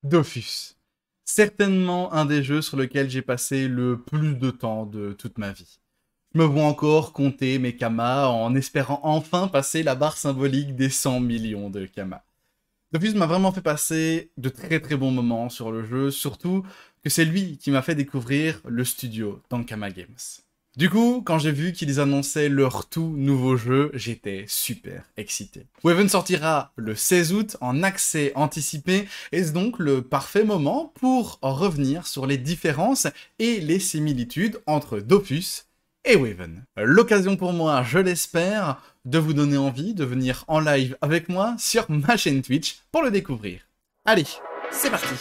Dofus. Certainement un des jeux sur lequel j'ai passé le plus de temps de toute ma vie. Je me vois encore compter mes kamas en espérant enfin passer la barre symbolique des 100 millions de kamas. Dofus m'a vraiment fait passer de très très bons moments sur le jeu, surtout que c'est lui qui m'a fait découvrir le studio Dankama Games. Du coup, quand j'ai vu qu'ils annonçaient leur tout nouveau jeu, j'étais super excité. Waven sortira le 16 août en accès anticipé, et c'est donc le parfait moment pour revenir sur les différences et les similitudes entre Dofus et Waven. L'occasion pour moi, je l'espère, de vous donner envie de venir en live avec moi sur ma chaîne Twitch pour le découvrir. Allez, c'est parti!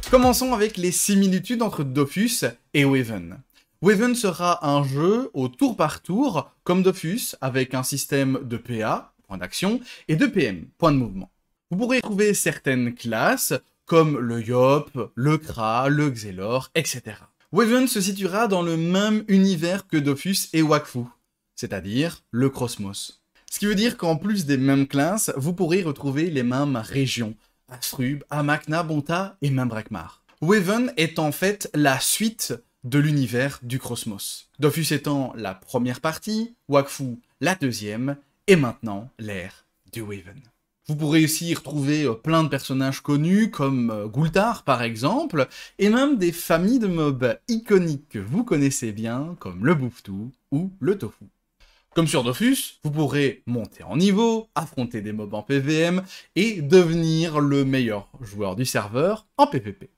Commençons avec les similitudes entre Dofus et Waven. Waven sera un jeu au tour par tour, comme Dofus, avec un système de PA, point d'action, et de PM, point de mouvement. Vous pourrez trouver certaines classes, comme le Yop, le Kra, le Xelor, etc. Waven se situera dans le même univers que Dofus et Wakfu, c'est-à-dire le Cosmos. Ce qui veut dire qu'en plus des mêmes classes, vous pourrez retrouver les mêmes régions, Astrub, Amakna, Bonta et même Brakmar. Waven est en fait la suite de l'univers du Cosmos. Dofus étant la première partie, Wakfu la deuxième, et maintenant l'ère du Waven. Vous pourrez aussi y retrouver plein de personnages connus comme Gultar par exemple, et même des familles de mobs iconiques que vous connaissez bien comme le Bouftou ou le Tofu. Comme sur Dofus, vous pourrez monter en niveau, affronter des mobs en PVM et devenir le meilleur joueur du serveur en PvP.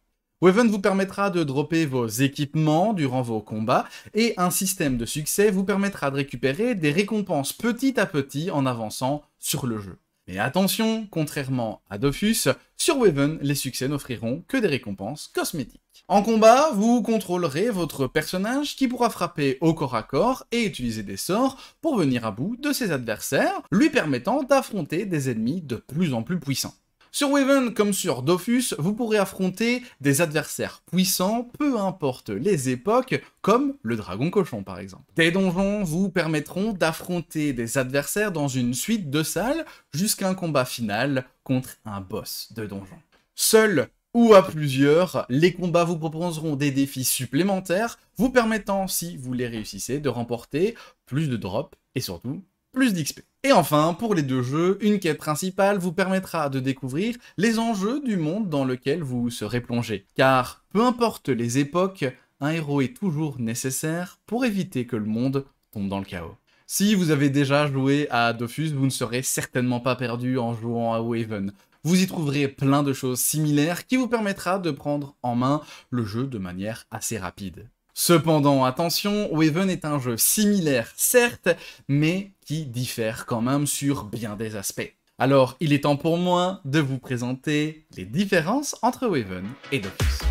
Waven vous permettra de dropper vos équipements durant vos combats et un système de succès vous permettra de récupérer des récompenses petit à petit en avançant sur le jeu. Mais attention, contrairement à Dofus, sur Waven, les succès n'offriront que des récompenses cosmétiques. En combat, vous contrôlerez votre personnage qui pourra frapper au corps à corps et utiliser des sorts pour venir à bout de ses adversaires, lui permettant d'affronter des ennemis de plus en plus puissants. Sur Waven, comme sur Dofus, vous pourrez affronter des adversaires puissants, peu importe les époques, comme le dragon cochon par exemple. Des donjons vous permettront d'affronter des adversaires dans une suite de salles jusqu'à un combat final contre un boss de donjon. Seul ou à plusieurs, les combats vous proposeront des défis supplémentaires, vous permettant, si vous les réussissez, de remporter plus de drops et surtout plus d'XP. Et enfin, pour les deux jeux, une quête principale vous permettra de découvrir les enjeux du monde dans lequel vous serez plongé. Car, peu importe les époques, un héros est toujours nécessaire pour éviter que le monde tombe dans le chaos. Si vous avez déjà joué à Dofus, vous ne serez certainement pas perdu en jouant à Waven. Vous y trouverez plein de choses similaires qui vous permettra de prendre en main le jeu de manière assez rapide. Cependant, attention, Waven est un jeu similaire, certes, mais qui diffère quand même sur bien des aspects. Alors, il est temps pour moi de vous présenter les différences entre Waven et Dofus.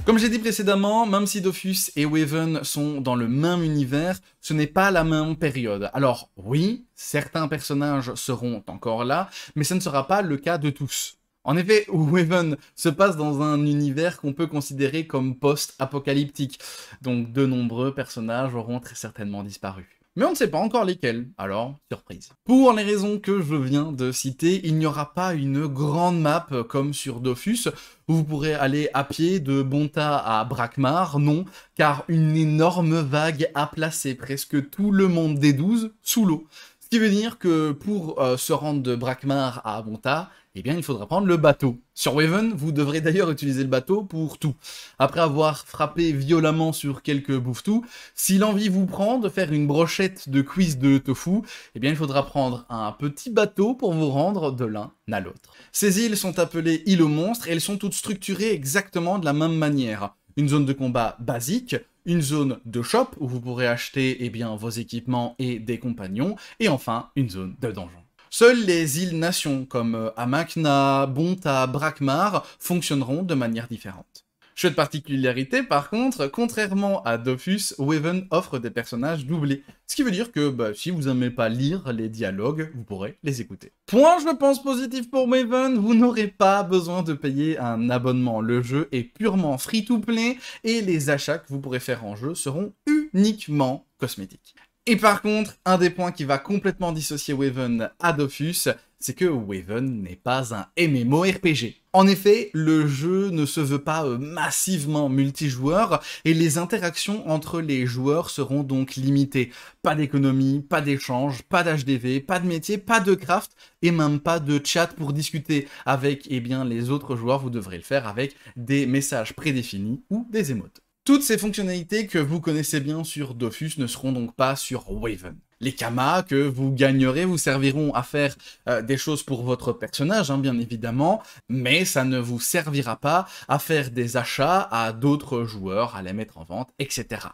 Comme j'ai dit précédemment, même si Dofus et Waven sont dans le même univers, ce n'est pas la même période. Alors oui, certains personnages seront encore là, mais ce ne sera pas le cas de tous. En effet, Waven se passe dans un univers qu'on peut considérer comme post-apocalyptique, donc de nombreux personnages auront très certainement disparu. Mais on ne sait pas encore lesquels, alors surprise. Pour les raisons que je viens de citer, il n'y aura pas une grande map comme sur Dofus, où vous pourrez aller à pied de Bonta à Brakmar, non, car une énorme vague a placé presque tout le monde des 12 sous l'eau. Ce qui veut dire que pour se rendre de Brakmar à Bonta, eh bien il faudra prendre le bateau. Sur Waven, vous devrez d'ailleurs utiliser le bateau pour tout. Après avoir frappé violemment sur quelques bouffetous, si l'envie vous prend de faire une brochette de cuisses de tofu, eh bien il faudra prendre un petit bateau pour vous rendre de l'un à l'autre. Ces îles sont appelées îles aux monstres et elles sont toutes structurées exactement de la même manière. Une zone de combat basique, une zone de shop où vous pourrez acheter vos équipements et des compagnons, et enfin une zone de donjon. Seules les îles-nations comme Amakna, Bonta, Brakmar fonctionneront de manière différente. Chouette particularité par contre, contrairement à Dofus, Waven offre des personnages doublés. Ce qui veut dire que si vous n'aimez pas lire les dialogues, vous pourrez les écouter. Point je pense positif pour Waven, vous n'aurez pas besoin de payer un abonnement. Le jeu est purement free-to-play et les achats que vous pourrez faire en jeu seront uniquement cosmétiques. Et par contre, un des points qui va complètement dissocier Waven à Dofus, c'est que Waven n'est pas un MMORPG. En effet, le jeu ne se veut pas massivement multijoueur et les interactions entre les joueurs seront donc limitées. Pas d'économie, pas d'échange, pas d'HDV, pas de métier, pas de craft et même pas de chat pour discuter avec les autres joueurs. Vous devrez le faire avec des messages prédéfinis ou des émotes. Toutes ces fonctionnalités que vous connaissez bien sur Dofus ne seront donc pas sur Waven. Les kamas que vous gagnerez vous serviront à faire des choses pour votre personnage, bien évidemment, mais ça ne vous servira pas à faire des achats à d'autres joueurs, à les mettre en vente, etc.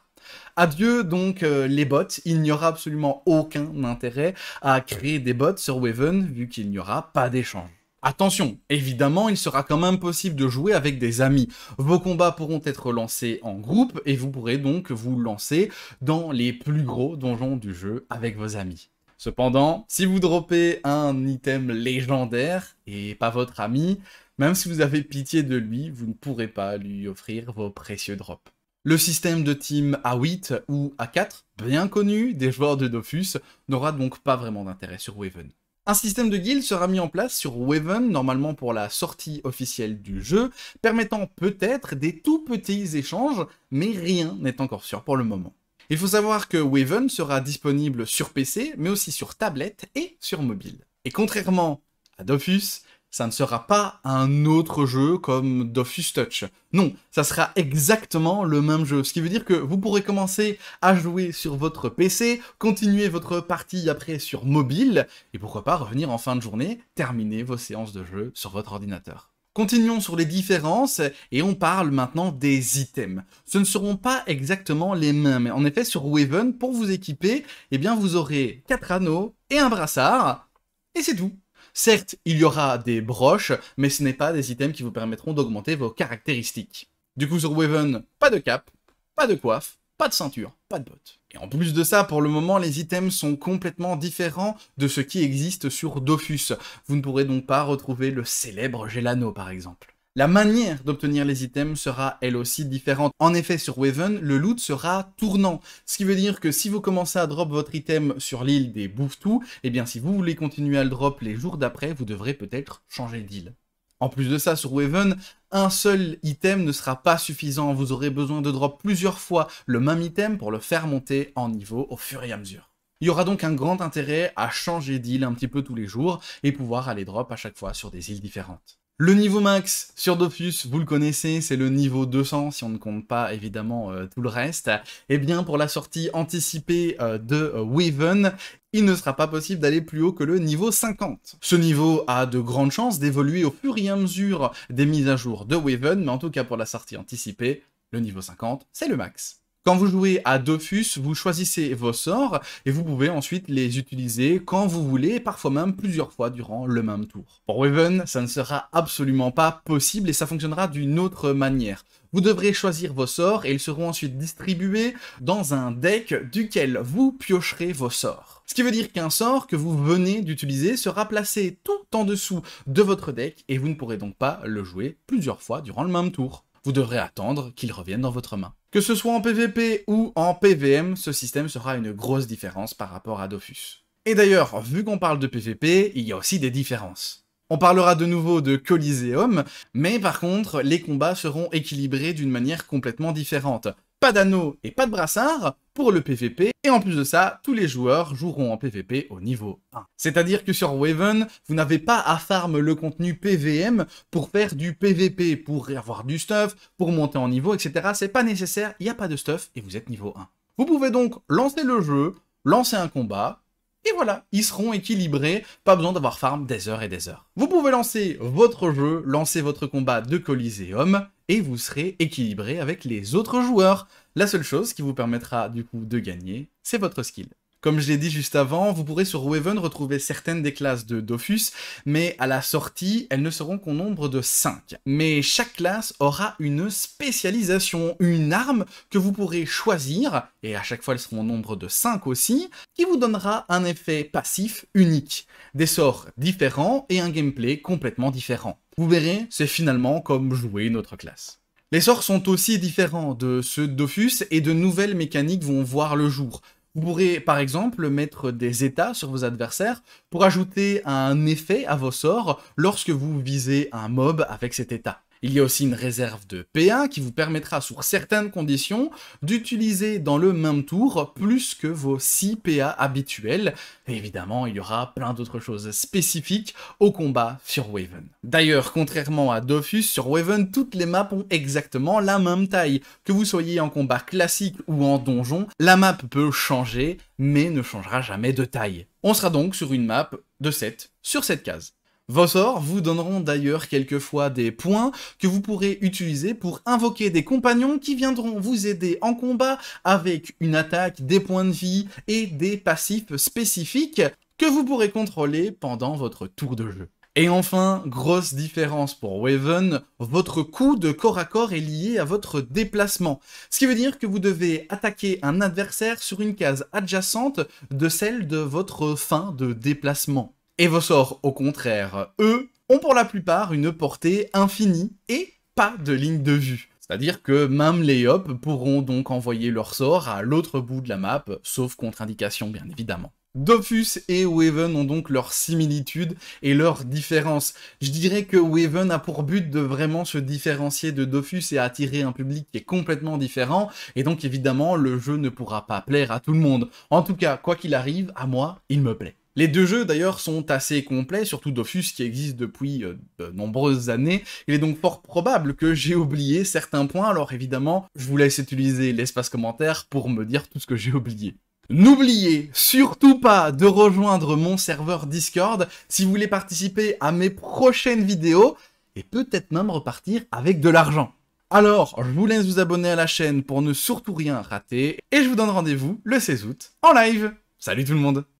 Adieu donc les bots, il n'y aura absolument aucun intérêt à créer des bots sur Waven vu qu'il n'y aura pas d'échange. Attention, évidemment, il sera quand même possible de jouer avec des amis. Vos combats pourront être lancés en groupe et vous pourrez donc vous lancer dans les plus gros donjons du jeu avec vos amis. Cependant, si vous droppez un item légendaire et pas votre ami, même si vous avez pitié de lui, vous ne pourrez pas lui offrir vos précieux drops. Le système de team A8 ou A4, bien connu des joueurs de Dofus, n'aura donc pas vraiment d'intérêt sur Waven. Un système de guild sera mis en place sur Waven, normalement pour la sortie officielle du jeu, permettant peut-être des tout petits échanges, mais rien n'est encore sûr pour le moment. Il faut savoir que Waven sera disponible sur PC, mais aussi sur tablette et sur mobile. Et contrairement à Dofus, ça ne sera pas un autre jeu comme Dofus Touch. Non, ça sera exactement le même jeu. Ce qui veut dire que vous pourrez commencer à jouer sur votre PC, continuer votre partie après sur mobile, et pourquoi pas revenir en fin de journée, terminer vos séances de jeu sur votre ordinateur. Continuons sur les différences, et on parle maintenant des items. Ce ne seront pas exactement les mêmes. En effet, sur Waven, pour vous équiper, vous aurez 4 anneaux et un brassard, et c'est tout. Certes, il y aura des broches, mais ce n'est pas des items qui vous permettront d'augmenter vos caractéristiques. Du coup, sur Waven, pas de cape, pas de coiffe, pas de ceinture, pas de bottes. Et en plus de ça, pour le moment, les items sont complètement différents de ce qui existe sur Dofus. Vous ne pourrez donc pas retrouver le célèbre Gelano, par exemple. La manière d'obtenir les items sera elle aussi différente. En effet, sur Waven, le loot sera tournant. Ce qui veut dire que si vous commencez à drop votre item sur l'île des Bouffetous, si vous voulez continuer à le drop les jours d'après, vous devrez peut-être changer d'île. En plus de ça, sur Waven, un seul item ne sera pas suffisant. Vous aurez besoin de drop plusieurs fois le même item pour le faire monter en niveau au fur et à mesure. Il y aura donc un grand intérêt à changer d'île un petit peu tous les jours et pouvoir aller drop à chaque fois sur des îles différentes. Le niveau max sur Dofus, vous le connaissez, c'est le niveau 200, si on ne compte pas évidemment tout le reste. Pour la sortie anticipée de Waven, il ne sera pas possible d'aller plus haut que le niveau 50. Ce niveau a de grandes chances d'évoluer au fur et à mesure des mises à jour de Waven, mais en tout cas pour la sortie anticipée, le niveau 50, c'est le max. Quand vous jouez à Dofus, vous choisissez vos sorts et vous pouvez ensuite les utiliser quand vous voulez, parfois même plusieurs fois durant le même tour. Pour Waven, ça ne sera absolument pas possible et ça fonctionnera d'une autre manière. Vous devrez choisir vos sorts et ils seront ensuite distribués dans un deck duquel vous piocherez vos sorts. Ce qui veut dire qu'un sort que vous venez d'utiliser sera placé tout en dessous de votre deck et vous ne pourrez donc pas le jouer plusieurs fois durant le même tour. Vous devrez attendre qu'il revienne dans votre main. Que ce soit en PvP ou en PvM, ce système sera une grosse différence par rapport à Dofus. Et d'ailleurs, vu qu'on parle de PvP, il y a aussi des différences. On parlera de nouveau de Coliseum, mais par contre, les combats seront équilibrés d'une manière complètement différente. Pas d'anneau et pas de brassard pour le PvP, et en plus de ça, tous les joueurs joueront en PvP au niveau 1. C'est-à-dire que sur Waven, vous n'avez pas à farm le contenu PvM pour faire du PvP, pour avoir du stuff, pour monter en niveau, etc. C'est pas nécessaire, il n'y a pas de stuff, et vous êtes niveau 1. Vous pouvez donc lancer le jeu, lancer un combat, et voilà, ils seront équilibrés, pas besoin d'avoir farm des heures et des heures. Vous pouvez lancer votre jeu, lancer votre combat de Coliseum, et vous serez équilibré avec les autres joueurs. La seule chose qui vous permettra du coup de gagner, c'est votre skill. Comme je l'ai dit juste avant, vous pourrez sur Waven retrouver certaines des classes de Dofus, mais à la sortie, elles ne seront qu'au nombre de 5. Mais chaque classe aura une spécialisation, une arme que vous pourrez choisir, et à chaque fois elles seront au nombre de 5 aussi, qui vous donnera un effet passif unique, des sorts différents et un gameplay complètement différent. Vous verrez, c'est finalement comme jouer une autre classe. Les sorts sont aussi différents de ceux de Dofus et de nouvelles mécaniques vont voir le jour. Vous pourrez par exemple mettre des états sur vos adversaires pour ajouter un effet à vos sorts lorsque vous visez un mob avec cet état. Il y a aussi une réserve de PA qui vous permettra, sous certaines conditions, d'utiliser dans le même tour plus que vos 6 PA habituels. Et évidemment, il y aura plein d'autres choses spécifiques au combat sur Waven. D'ailleurs, contrairement à Dofus, sur Waven, toutes les maps ont exactement la même taille. Que vous soyez en combat classique ou en donjon, la map peut changer, mais ne changera jamais de taille. On sera donc sur une map de 7 sur 7 cases. Vos sorts vous donneront d'ailleurs quelquefois des points que vous pourrez utiliser pour invoquer des compagnons qui viendront vous aider en combat avec une attaque, des points de vie et des passifs spécifiques que vous pourrez contrôler pendant votre tour de jeu. Et enfin, grosse différence pour Waven, votre coup de corps à corps est lié à votre déplacement. Ce qui veut dire que vous devez attaquer un adversaire sur une case adjacente de celle de votre fin de déplacement. Et vos sorts, au contraire, eux, ont pour la plupart une portée infinie et pas de ligne de vue. C'est-à-dire que même les hops pourront donc envoyer leurs sorts à l'autre bout de la map, sauf contre-indication bien évidemment. Dofus et Waven ont donc leurs similitudes et leurs différences. Je dirais que Waven a pour but de vraiment se différencier de Dofus et attirer un public qui est complètement différent, et donc évidemment le jeu ne pourra pas plaire à tout le monde. En tout cas, quoi qu'il arrive, à moi, il me plaît. Les deux jeux d'ailleurs sont assez complets, surtout Dofus qui existe depuis de nombreuses années. Il est donc fort probable que j'ai oublié certains points, alors évidemment, je vous laisse utiliser l'espace commentaire pour me dire tout ce que j'ai oublié. N'oubliez surtout pas de rejoindre mon serveur Discord si vous voulez participer à mes prochaines vidéos et peut-être même repartir avec de l'argent. Alors, je vous laisse vous abonner à la chaîne pour ne surtout rien rater et je vous donne rendez-vous le 16 août en live. Salut tout le monde!